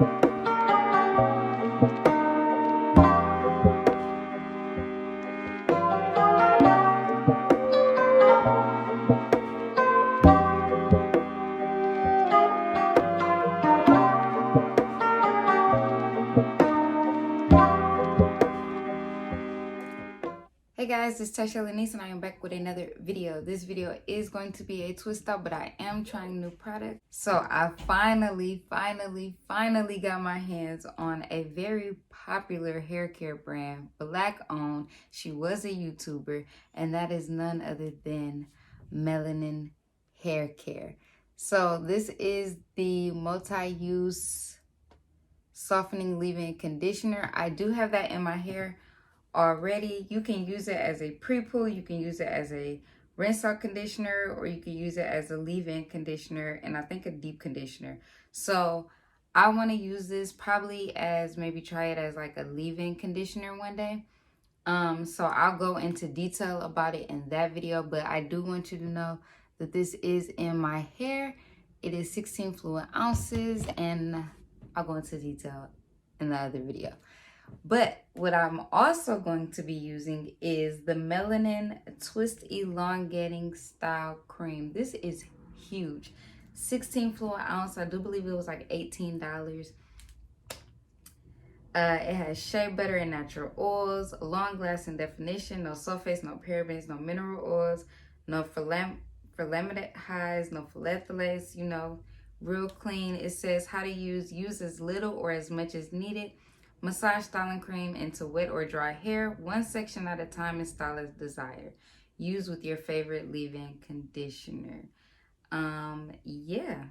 Hey guys, it's Tashay Leniece and I am back with another video. This video is going to be a twist out, but I am trying new products. So I finally got my hands on a very popular hair care brand, Black owned. She was a YouTuber, and that is none other than Melanin Hair Care. So this is the multi-use softening leave-in conditioner. I do have that in my hair already. You can use it as a pre-poo, you can use it as a rinse out conditioner, or you can use it as a leave-in conditioner, and I think a deep conditioner. So I want to use this probably as, maybe try it as like a leave-in conditioner one day. So I'll go into detail about it in that video, but I do want you to know that this is in my hair. It is 16 fluid ounces, and I'll go into detail in the other video. But what I'm also going to be using is the Melanin Twist Elongating Style Cream. This is huge. 16 fluid ounce. I do believe it was like $18. It has shea butter and natural oils, long lasting definition, no sulfates, no parabens, no mineral oils, no formaldehyd, no phthalates, you know, real clean. It says how to use as little or as much as needed. Massage styling cream into wet or dry hair, one section at a time and style as desired. Use with your favorite leave-in conditioner. Yeah.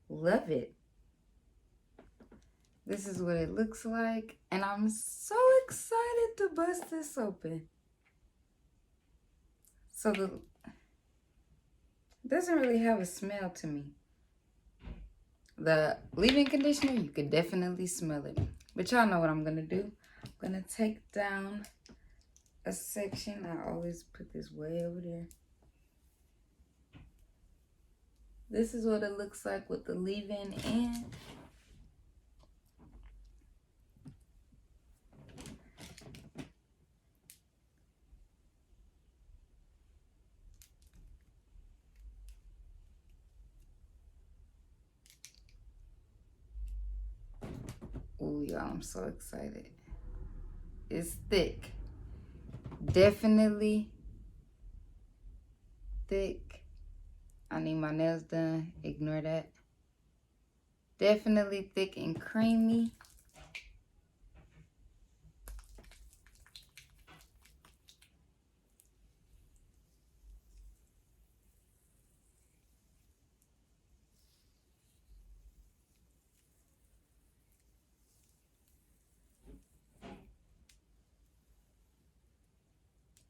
Love it. This is what it looks like, and I'm so excited to bust this open. So it doesn't really have a smell to me. The leave-in conditioner, you could definitely smell it. But y'all know what I'm going to do. I'm going to take down a section. I always put this way over there. This is what it looks like with the leave-in in. Oh, y'all, I'm so excited. It's thick. Definitely thick. I need my nails done. Ignore that. Definitely thick and creamy.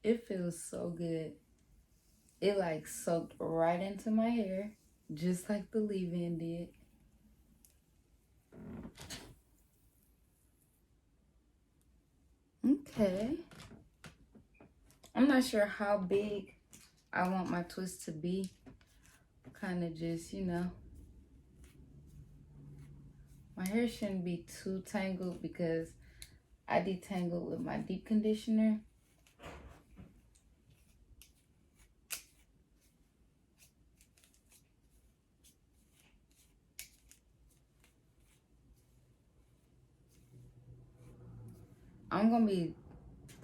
It feels so good. It like soaked right into my hair, just like the leave-in did. Okay. I'm not sure how big I want my twist to be. Kind of just, you know. My hair shouldn't be too tangled because I detangled with my deep conditioner. I'm going to be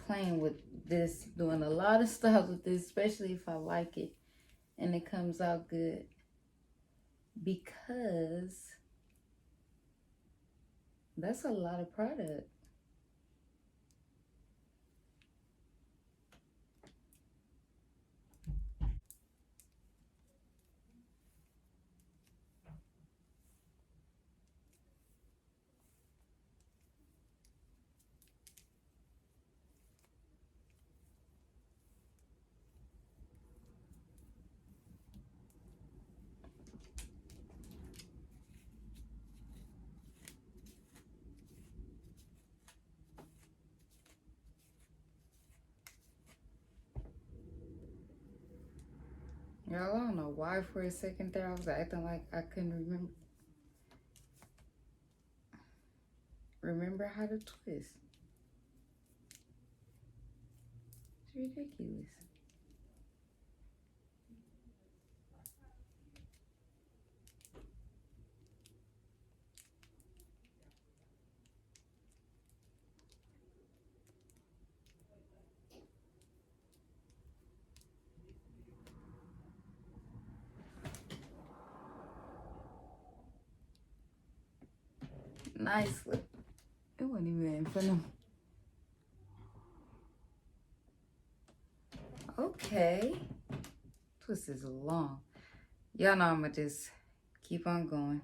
playing with this, doing a lot of stuff with this, especially if I like it and it comes out good, because that's a lot of product. Y'all, I don't know why for a second there I was acting like I couldn't remember. remember how to twist. It's ridiculous. Nicely. It wasn't even in front of me. Okay. Twist is long. Y'all know I'ma just keep on going.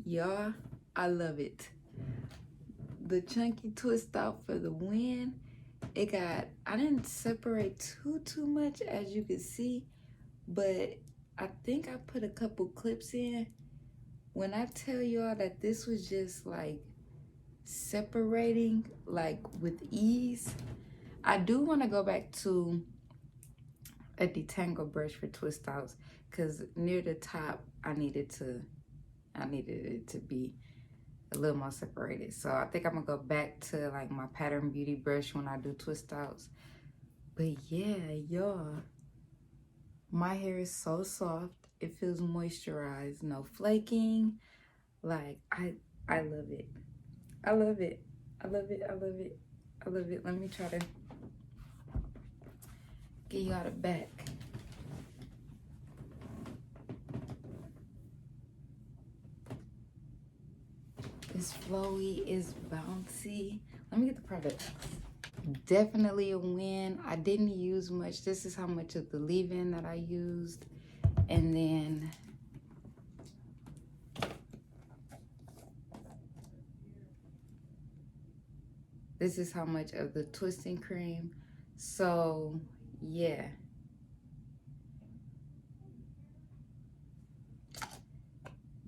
Y'all, I love it. The chunky twist out for the win. It got, I didn't separate too much as you can see, but I think I put a couple clips in. When I tell y'all that this was just like separating like with ease, I do want to go back to a detangle brush for twist outs because near the top I needed it to be a little more separated. So I think I'm gonna go back to like my Pattern Beauty brush when I do twist outs. But yeah, y'all, my hair is so soft. It feels moisturized, no flaking. Like I love it. I love it. I love it. I love it. I love it. Let me try to get you out of back. It's flowy, it's bouncy. Let me get the product. Definitely a win. I didn't use much. This is how much of the leave-in that I used. And then this is how much of the twisting cream. So yeah.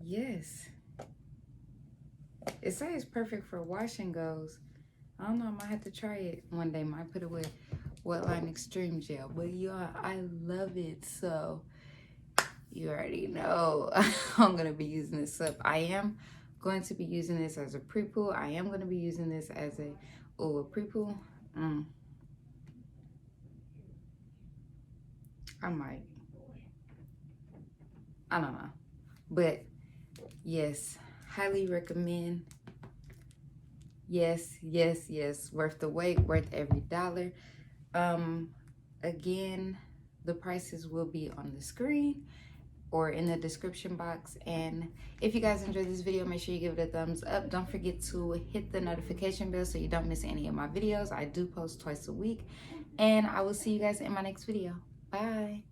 Yes. It says it's perfect for wash and goes. I don't know, I might have to try it one day. Might put it with Wetline Extreme Gel. But y'all, I love it. So you already know I'm gonna be using this up. I am going to be using this as a pre-poo. I am gonna be using this as a pre-poo. I might. I don't know. But yes, highly recommend. Yes, yes, yes. Worth the wait, worth every dollar. Again, the prices will be on the screen. or in the description box. And if you guys enjoyed this video, make sure you give it a thumbs up. Don't forget to hit the notification bell so you don't miss any of my videos. I do post twice a week, and I will see you guys in my next video. Bye.